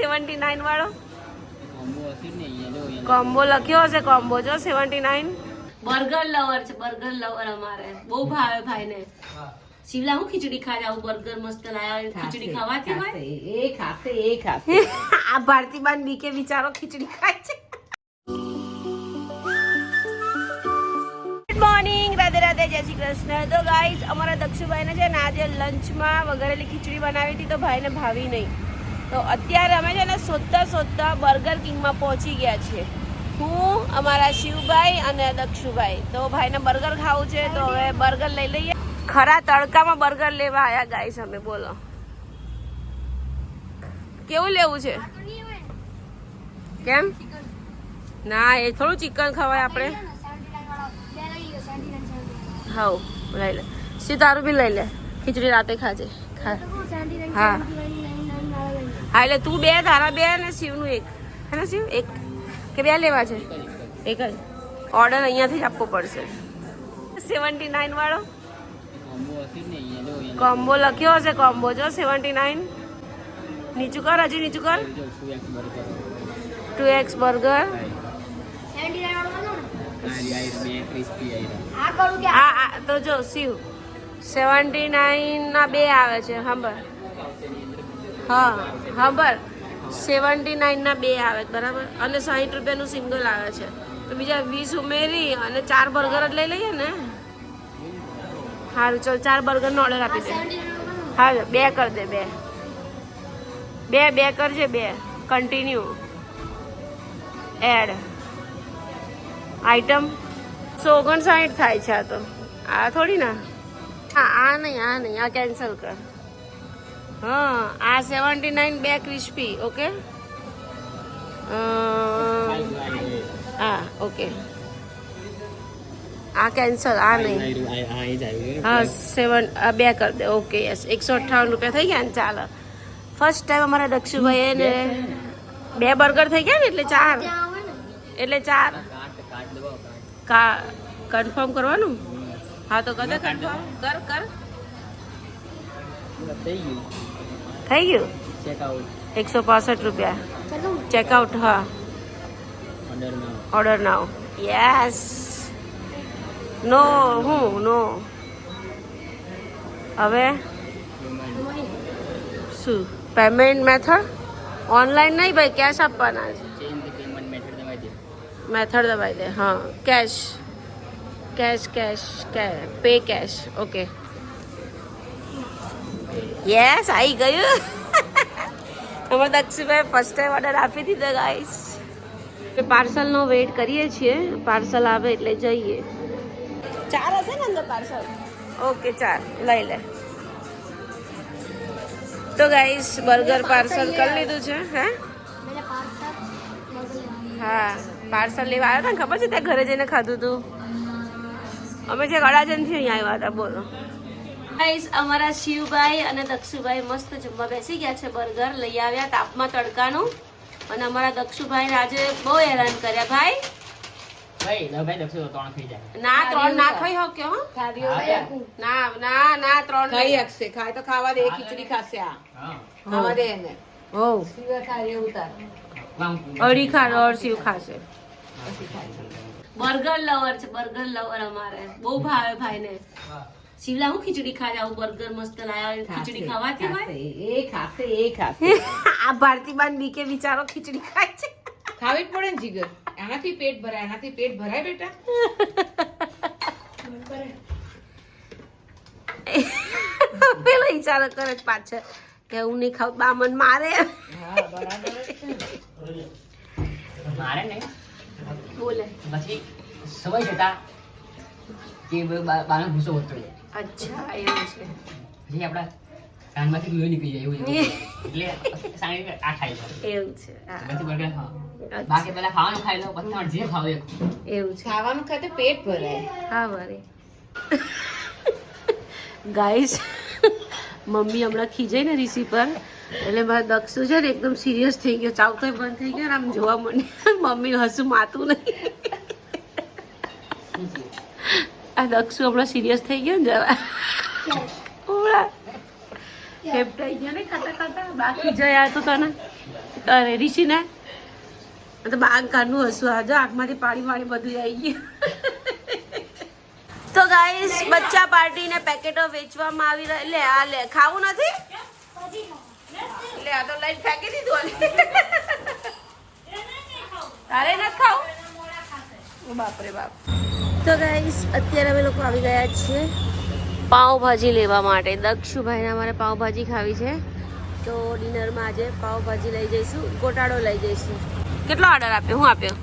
79 વાળો કોમ્બો લખ્યો હશે. કોમ્બો જો 79. બર્ગર લવર છે, બર્ગર લવર અમારે બહુ ભાવે ભાઈને. શિવલા હું ખીચડી ખા જાઉં, બર્ગર મસ્ત લાયા. ખીચડી ખાવાથી ભાઈ એ ખાશે આ ભારતીબાન બીકે વિચારો ખીચડી ખાય છે. ગુડ મોર્નિંગ, રાધે રાધે, જય શ્રી કૃષ્ણ. તો ગાઈઝ અમારા દક્ષુભાઈને છે ને આજે લંચમાં વઘારેલી ખીચડી બનાવી હતી તો ભાઈને ભાવી નહીં. તો અત્યારે અમે છે ને શોધતા બર્ગર કિંગમાં પહોંચી ગયા છીએ. હું, અમારા શિવભાઈ અને દક્ષુભાઈ. તો ભાઈને બર્ગર ખાવું છે તો હવે બર્ગર લઈ લઈએ. ખરા તડકામાં બર્ગર લેવા આવ્યા ગાઈસ અમે. બોલો કેવું લેવું છે? કેમ ના, એ થોડું ચિકન ખવાય આપણે. હા લઈ લે. સી તારું બી લઈ લે. ખીચડી રાતે ખાજે. હા હા એટલે તું બે, તારા બે ને શિવનું એક. હે ને શિવ? એક કે બે લેવા છે? એક જ. ઓર્ડર અહીંયાથી જ આપવો પડશે. 79 વાળો કોમ્બો લખ્યો હશે. કોમ્બો જો 79. નીચું કર, હજી નીચું કર. 2x burger. હા તો જો શિવ 79 ના બે આવે છે. સાંભળ, હા સાંભળ, 79 ના બે આવે બરાબર, અને 60 રૂપિયાનું સિંગલ આવે છે. તો બીજા 20 ઉમેરી અને 4 બર્ગર જ લઈ લઈએ ને. સારું ચાલ, 4 બર્ગરનો ઓર્ડર આપી દે. હા બે કર દે. બે કરજે. બે કન્ટિન્યુ એડ આઈટમ. 159 થાય છે. આ તો આ થોડી ના. હા આ નહીં, આ કેન્સલ કર. હા આ 79 બે ક્રિસ્પી. ઓકે હા ઓકે, આ કેન્સલ. આ નહીં, હા 7 બે કર દે. ઓકે યસ, 158 રૂપિયા થઈ ગયા ને. ચાલો, ફર્સ્ટ ટાઈમ અમારા દક્ષુભાઈએ ને બે બર્ગર થઈ ગયા ને એટલે 4. એટલે 4 કન્ફર્મ કરવાનું. હા તો કદે કન્ફર્મ કર. થઈ ગયું. 165 રૂપિયા ચેકઆઉટ. હા ઓર્ડર નાવ. યસ. નો નો. હવે શું પેમેન્ટ મેથડ? ઓનલાઈન નહીં ભાઈ, કેશ આપવાના છે. મેથડ દબાઈ દે. હા કેશ પે કેશ. ઓકે યસ, આવી ગયું. અમારા દક્ષુભાઈ ફર્સ્ટ ટાઈમ ઓર્ડર આપી દીધો ગાઈસ. પાર્સલનો વેઇટ કરીએ છીએ. પાર્સલ આવે એટલે જઈએ. 4 હશે ને અંદર પાર્સલ? ઓકે 4 લઈ લે. તો ગાઈસ બર્ગર પાર્સલ કરી લીધું છે. હે હા પાર્સલ લેવા આવ્યા હતા ને, ખબર છે? ત્યાં ઘરે જઈને ખાધું હતું અમે. જે અડાજણથી અહીંયા આવ્યા હતા. બોલો ગાઈસ, અમારા શિવભાઈ અને દક્ષુભાઈ મસ્ત જમવા બેસી ગયા છે. બર્ગર લઈ આવ્યા તાપમાં તડકાનું. અને અમારા દક્ષુભાઈ આજે બહુ હેરાન કર્યા ભાઈ. ના 3 ના ખાઈ હો કે? ના 3 ખાઈ શકશે. ખાય તો ખાવા દે. ખીચડી ખાશે. આ ખાવા દે એને. હો અડી ખાડો ઓર શિવ ખાશે. બર્ગર લવર છે, બર્ગર લવર અમારે બહુ ભાવે ભાઈને. શિવલા હું ખીચડી ખા જાઉં, બર્ગર મસ્ત લાયા. ખીચડી ખાવાથી ભાઈ એ ખાશે આ ભારતીબાન બીકે વિચારો ખીચડી ખાય છે. ખાવી જ પડે ને જીગર. એનાથી પેટ ભરાય બેટા. પેલો વિચારો કરે પાછળ કે હું નહીં ખાવ, બામન મારે. હા બરાબર મારે ને બોલે પછી સમય જતા કે બાનો ગુસ્સો વધતો જાય. અચ્છા એવું છે. પછી આપણા કાનમાંથી લોહી નીકળી જાય એવું એટલે સાંજે આ ખાઈ લો એવું છે. હા પછી બર્ગર ખાઓ. બાકી પેલા ખાવાનું ખાઈ લો, પછી તમારે જે ખાવ એ એવું છે. ખાવાનું ખાતે પેટ ભરાય. હા મારે ગાઈસ મમ્મી હમણાં ખીજાઈ ને રીસી પર, એટલે મારા દક્ષુ છે ને એકદમ સિરિયસ થઈ ગયો. ચાવતો બંધ થઈ ગયો. આમ જોવા મને મમ્મી હસું માતું નહીં. આ દક્ષુ હમણાં સિરિયસ થઈ ગયો ને જરા. હમણાં હેપટાઈ ગયો ને ખાતા બાકી જયા તો તને અરે ઋષિ ને તો બાગ કાઢનું હસવું આજે આંખમાંથી પાણી બધું આવી ગયું. તો ગાઈસ બચ્ચા પાર્ટી ને પેકેટો વેચવામાં આવી રહ્યા. લે આ લે ખાવું નથી લે આ તો લઈને ફેંકી દીધું. તારે નથી ખાવું બાપરે બાપ. તો ગાઈસ અત્યારે અમે લોકો આવી ગયા છીએ પાવભાજી લેવા માટે. દક્ષુભાઈને અમારે પાવભાજી ખાવી છે તો ડિનરમાં આજે પાવભાજી લઈ જઈશું, ગોટાળો લઈ જઈશું. કેટલો ઓર્ડર આપ્યો? હું આપ્યો?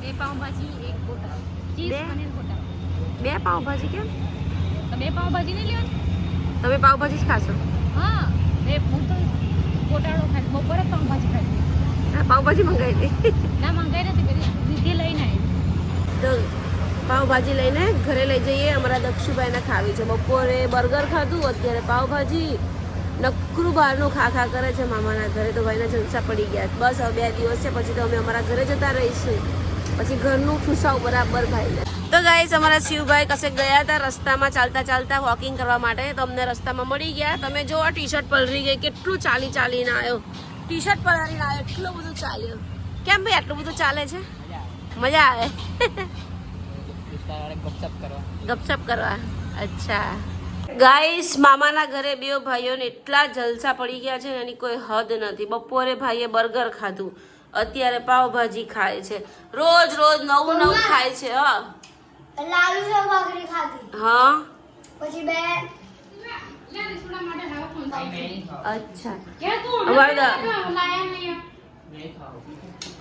2 પાવભાજી 1 ગોટાળો ચીઝ બે? પનીર ગોટાળો. 2 પાવભાજી કેમ? તો 2 પાવભાજી નહીં લેવાની? તમે પાવભાજી જ ખાશો? હા હું તો ગોટાળો ખાઈ બપોરે પાવભાજી ખાઈ. હા પાવભાજી મંગાવી હતી. ના મંગાઈ નથી પેલી દીદી લઈને આવી. તો પાવભાજી લઈને ઘરે લઈ જઈએ. અમારા દક્ષુભાઈને ખાવી છે. બપોરે બર્ગર ખાધું, અત્યારે પાવભાજી. નકરું બહારનું ખા કરે છે મામાના ઘરે. તો ભાઈના જલસા પડી ગયા. બસ હવે 2 દિવસ છે, પછી તો અમે અમારા ઘરે જતા રહીશું. પછી ઘરનું ઠુસાવ બરાબર ભાઈને. તો ગાઈસ અમારા શિવભાઈ કશે ગયા હતા રસ્તામાં ચાલતા વોકિંગ કરવા માટે. તો અમને રસ્તામાં મળી ગયા. તમે જો આ ટી શર્ટ પલરી ગઈ, કેટલું ચાલીને આવ્યો. ટી શર્ટ પલરીને આવ્યો, એટલું બધું ચાલ્યો. કેમ ભાઈ આટલું બધું ચાલે છે? મજા આવે ગપસપ કરવા. અચ્છા ગાઈસ મામાના ઘરે 2 ભાઈઓને એટલા જલસા પડી ગયા છે ને એની કોઈ હદ નથી. બપોરે ભાઈએ બર્ગર ખાધું, અત્યારે પાવભાજી ખાય છે. રોજ નવું ખાય છે. હા લાલુ સે ભાખરી ખાધી હા પછી બે અચ્છા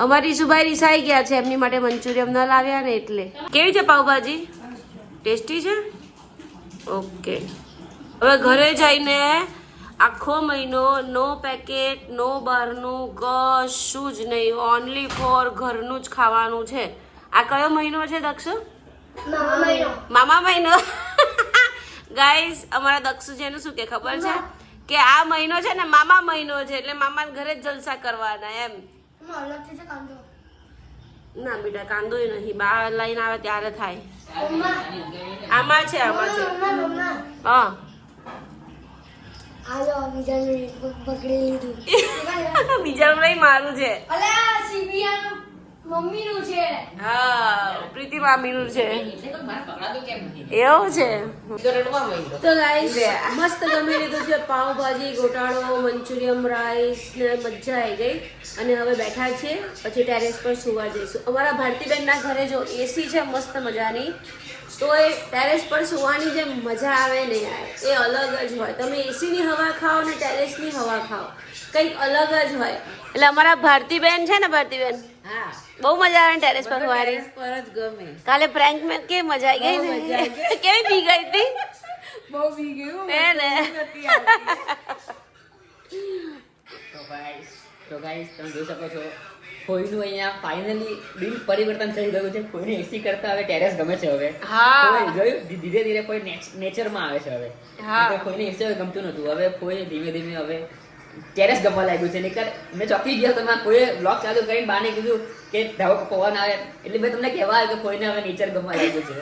અમારી સુભાઈ રિસાઈ ગયા છે, એમની માટે મંચુરિયમ ન લાવ્યા ને એટલે. કેવી છે પાવભાજી? ટેસ્ટી છે? ઓકે. હવે ઘરે જઈને આખો મહિનો નો પેકેટ, નો બહારનું, કશું જ નહીં, ઓનલી ફોર ઘરનું જ ખાવાનું છે. આ કયો મહિનો છે દક્ષુ? મામા મહિનો. ગાઈસ અમારા દક્ષુ છે એનું શું કે ખબર છે કે આ મહિનો છે ને મામા મહિનો છે, એટલે મામાના ઘરે જ જલસા કરવાના એમ. ના બેટા કાંદોય નહીં, બહાર લઈને આવે ત્યારે થાય. આમાં છે હા પકડી લીધું બીજાનું નહીં મારું છે. અલ્યા સીબીઆ મમ્મીનું છે. હા પ્રીતિ મામીનું છે. પકડાતું કેમ નહીં? એવું છે. તો રડવા માંડ્યો. તો ગાઈસ મસ્ત જમી લીધું છે. પાવભાજી, ગોટાળો, મંચુરિયમ, રાઈસ ને મજા આવી ગઈ. અને હવે બેઠા છીએ, પછી ટેરેસ પર સુવા જઈશું. અમારા ભારતીબેનના ઘરે જો એસી છે મસ્ત મજાની, તો એ ટેરેસ પર સુવાની જે મજા આવે ને યાર એ અલગ જ હોય. તમે એસીની હવા ખાઓ ને ટેરેસની હવા ખાઓ, કંઈક અલગ જ હોય. એટલે અમારા ભારતીબેન છે ને, ભારતીબેન હા બહુ મજા આવે ટેરેસ પર સુવાની. પર જ ગમે. કાલે પ્રેન્ક મેં કેવી મજા આવી ગઈ ને? કેવી પી ગઈ હતી? બહુ બી ગયું હે ને? તો ગાઈસ તમે જોઈ શકો છો કોઈનું અહીંયા ફાઇનલી દિલ પરિવર્તન થઈ ગયું છે. કોઈને એસી કરતા હવે ટેરેસ ગમે છે. હવે હા. કોઈ જોયું ધીરે ધીરે કોઈ નેચરમાં આવે છે. હવે હા. તો કોઈને એસી ગમતું નતું, હવે કોઈ ધીમે ધીમે હવે ટેરેસ ગમવા લાગ્યું છે. નહીંતર મેં ચોકી ગયો તો મેં કોઈ બ્લોગ ચાલુ કરીને બાને કીધું કે ધાવો પવન આવે એટલે મેં તમને કહેવા આવ્યું કે કોઈને હવે નેચર ગમવા લાગ્યું છે.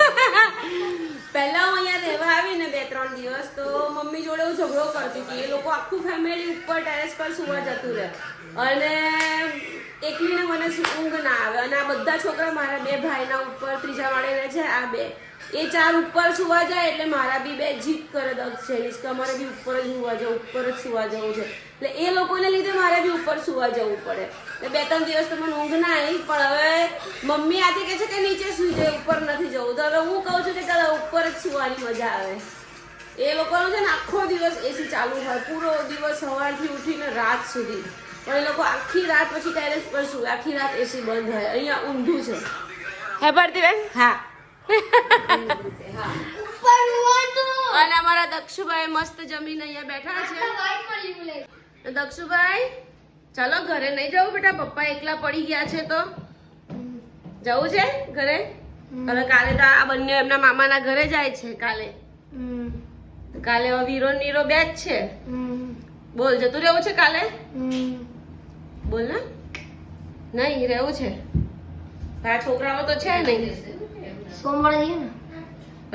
પહેલા હું અહીંયા રહેવા આવી ને 2-3 દિવસ તો મમ્મી જોડે હું ઝઘડો કરતી હતી. એ લોકો આખું ફેમિલી ઉપર ટેરેસ પર સુવા જતું રહે અને એકલીને મને ઊંઘ ના આવે. અને આ બધા છોકરા મારા 2 ભાઈના ઉપર 3જા માળે રહે છે. આ 2 એ 4 ઉપર સુવા જાય એટલે મારા બી 2 જીદ કરે દક્ષ છે કે અમારે બી ઉપર જ સુવા જવું, ઉપર જ સુવા જવું છે. એટલે એ લોકોને લીધે મારે બી ઉપર સુવા જવું પડે. એટલે 2-3 દિવસ તો મને ઊંઘ ના આવી. પણ હવે મમ્મી આજે કહે છે કે નીચે સુઈ જાય, ઉપર નથી જવું. તો હવે હું કહું છું કે ચાલો ઉપર જ સુવાની મજા આવે. એ લોકોનો છે ને આખો દિવસ એસી ચાલુ હોય, પૂરો દિવસ સવારથી ઉઠીને રાત સુધી. પણ એ લોકો આખી રાત પછી ટેરેસ પર સુવે, આખી રાત એસી બંધ હોય. અહીંયા ઊંધું છે. હે ભારતીબેન? હા. અને અમારા દક્ષુભાઈ મસ્ત જમીન અહીંયા બેઠા છે. દક્ષુભાઈ ચાલો ઘરે નહીં જવું બેટા, પપ્પા એકલા પડી ગયા છે તો જવું છે ઘરે. હવે કાલે તો આ બંને એમના મામાના ઘરે જાય છે. કાલે હવે વીરો ને નીરો 2 જ છે. બોલ જતું રહેવું છે કાલે? બોલ ને. નહીં રહેવું છે. તારા છોકરાઓ તો છે નહીં. સોમવારે જઈએ ને?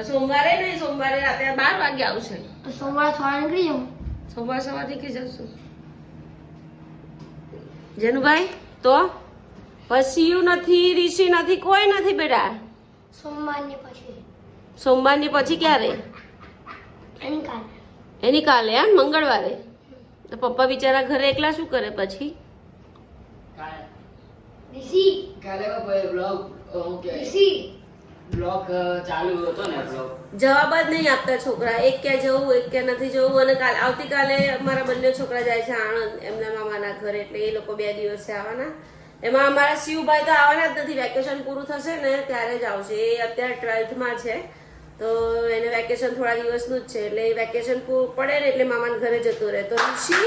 સોમવારે નહીં, સોમવારે રાતે 12 વાગે આવશે. તો સોમવારે સવારે નીકળી જાઉં. સોમવાર સવાર નીકળી જશું. જનુભાઈ તો પછી નથી, ઋષિ નથી, કોઈ નથી બેટા. સોમવારની પછી સોમવારની પછી ક્યારે? એની કાલે એની કાલે હા, મંગળવારે. તો પપ્પા બિચારા ઘરે એકલા શું કરે પછી? ઋષિ કાલે બ્લોગ ઋષિ બ્લોગ ચાલુ હતો ને બ્લોગ જવાબ જ નહીં આપતા છોકરા. એક ક્યાં જવું, એક ક્યાં નથી જવું. અને આવતીકાલે અમારા બંને છોકરા જાય છે આણંદ એમના મામાના ઘરે, એટલે એ લોકો 2 દિવસે આવવાના. એમાં અમારા શિવભાઈ તો આવવાના જ નથી. વેકેશન પૂરું થશે ને ત્યારે જ આવશે. એ અત્યારે 12th માં છે, તો એને વેકેશન થોડા દિવસનું જ છે. એટલે એ વેકેશન પડે ને એટલે મામાના ઘરે જતો રહે. તો ઋષિ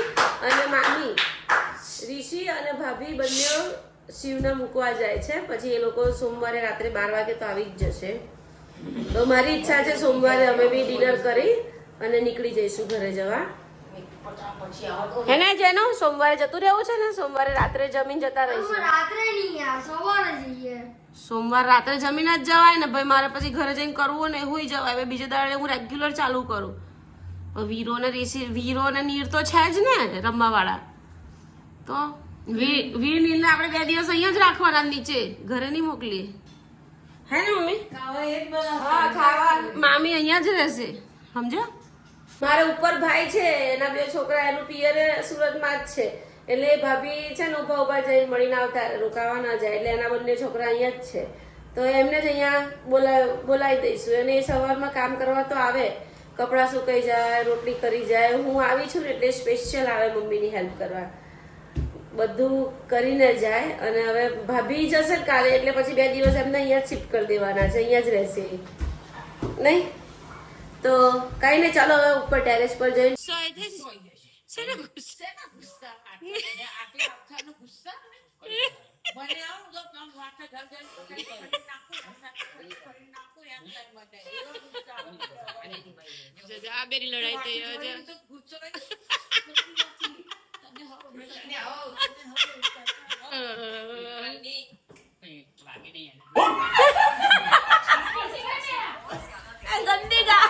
અને ભાભી બંને શિવને મૂકવા જાય છે. પછી એ લોકો સોમવારે રાત્રે 12 વાગે તો આવી જ જશે. તો મારી ઈચ્છા છે સોમવારે અમે બી ડિનર કરી અને નીકળી જઈશું ઘરે જવા. હે ને જેનો સોમવારે જતું રહેવું છે ને, સોમવારે રાત્રે જમીન જતા રહીશું. રાત્રે નહીં યાર, સવારે જઈએ. સોમવાર રાત્રે જમીન જ જવાય ને ભાઈ. મારે પછી ઘરે જઈને કરવું ને હુઈ જવાય. હવે બીજે દાડે હું રેગ્યુલર ચાલુ કરું. વીરો ને નીર તો છે જ ને રમવા વાળા. તો વીર નીરને આપણે 2 દિવસ અહીંયા જ રાખવાના નીચે, ઘરે નહીં મોકલીએ. હે ને મમ્મી? હા ખાવા મામી અહીંયા જ રહેશે, સમજો. મારે ઉપર ભાઈ છે, એના 2 છોકરા, એનું પિયર સુરતમાં જ છે. એટલે ભાભી છે ને ઉભા જઈને મળીને આવતા, રોકાવા ના જાય. એટલે એના બંને છોકરા અહીંયા જ છે, તો એમને જ અહીંયા બોલાવી દઈશું. અને એ સવારમાં કામ કરવા તો આવે, કપડાં સુકાઈ જાય, રોટલી કરી જાય. હું આવી છું ને એટલે સ્પેશિયલ આવે મમ્મીની હેલ્પ કરવા, બધું કરીને જાય. અને હવે ભાભી જશે કાલે, એટલે પછી 2 દિવસ એમને અહીંયા જ શિફ્ટ કરી દેવાના છે, અહીંયા જ રહેશે નહીં. તો કઈ નહીં, ચાલો હવે ઉપર ટેરેસ પર જઈને આ બેરી લડાઈ થઈ ગંદી ગા.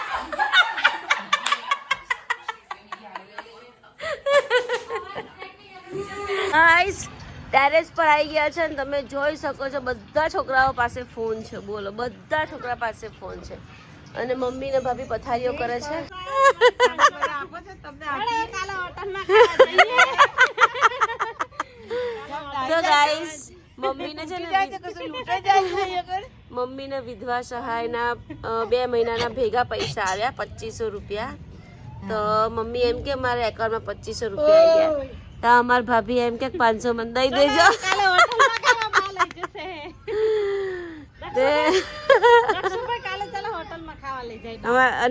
ટેરેસ પર આવી ગયા છે ને તમે જોઈ શકો છો, બધા છોકરાઓ પાસે ફોન છે. બોલો, બધા છોકરા પાસે ફોન છે. અને મમ્મી ને ભાભી પથારીઓ કરે છે. તો ગાઈસ મમ્મીને છે ને મમ્મીને વિધવા સહાયના 2 મહિનાના ભેગા પૈસા આવ્યા 2500 રૂપિયા. તો મમ્મી એમ કે મારા એકાઉન્ટમાં 2500 રૂપિયા આવી ગયા. તો અમાર ભાભી એમ કે 500 મને દઈ દેજો.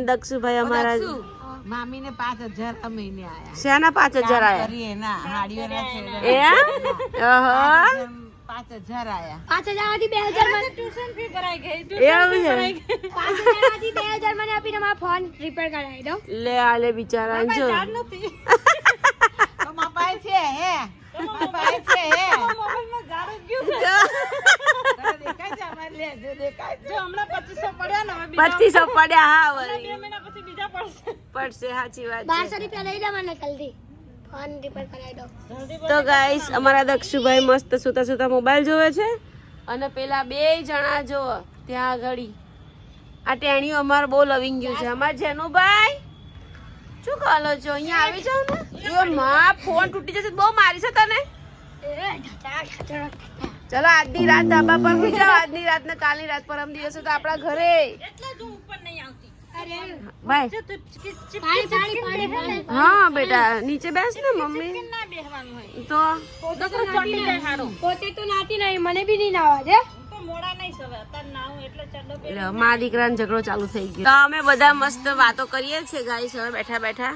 દક્ષુભાઈ અમારા મામી ને 5000 મહિને આયા. શાના 5000 આયા? એના હાડીઓ ના છે. 5000 આયા. 5000 માંથી 2000 મને ટ્યુશન ફી ભરાઈ ગઈ. એવું છે? 5000 માંથી 2000 મને આપીને મારો ફોન રિપેર કરાવી દો. લે આલે બિચારા જો. નથી તો મપાય છે હે, મપાય છે હે. મોબાઈલ માં જાડો ગયું છે. દેખાય છે અમાર લે જો દેખાય છે. હમણાં 2500 પડ્યા ને, હવે 2500 પડ્યા. હા વળી 2 મહિના પછી બીજા પડશે. સાચી વાત 1200 રૂપિયા લઈ લે મને જલ્દી, ફોન રિપેર કરાવી દો. તો ગાઈસ અમારા દક્ષુભાઈ મસ્ત સુતા સુતા મોબાઈલ જોવે છે. અને પેલા 2 જણા જો ત્યાં આગળ આ ટેણીઓ અમાર બહુ લવિંગ ગયું છે. અમાર જેનુભાઈ શું કરો છો? અહીંયા આવી જાવ ને. યો માં ફોન તૂટી જશે, બહુ મારી છે તને. ચલો આજની રાત ધાબા પર સુઈ જાઓ. આજની રાત ને કાલની રાત પરમ દિવસે તો આપણા ઘરે. એટલે જ હું ઉપર નહીં આવતી. ભાઈ પાણી હા બેટા નીચે બેસ ને મમ્મી. ના બેહવાનું હોય તો છોકરો ચોટી જાય હારું. પોતે તો નાતી નહીં, મને બી નહીં નાવા દે. તો મોડા નહીં સવે અત્યારે નાવું એટલે ચડો એટલે મા દીકરાનો ઝઘડો ચાલુ થઈ ગયો. તો અમે બધા મસ્ત વાતો કરીએ છીએ ગાઈસ હવે બેઠા બેઠા.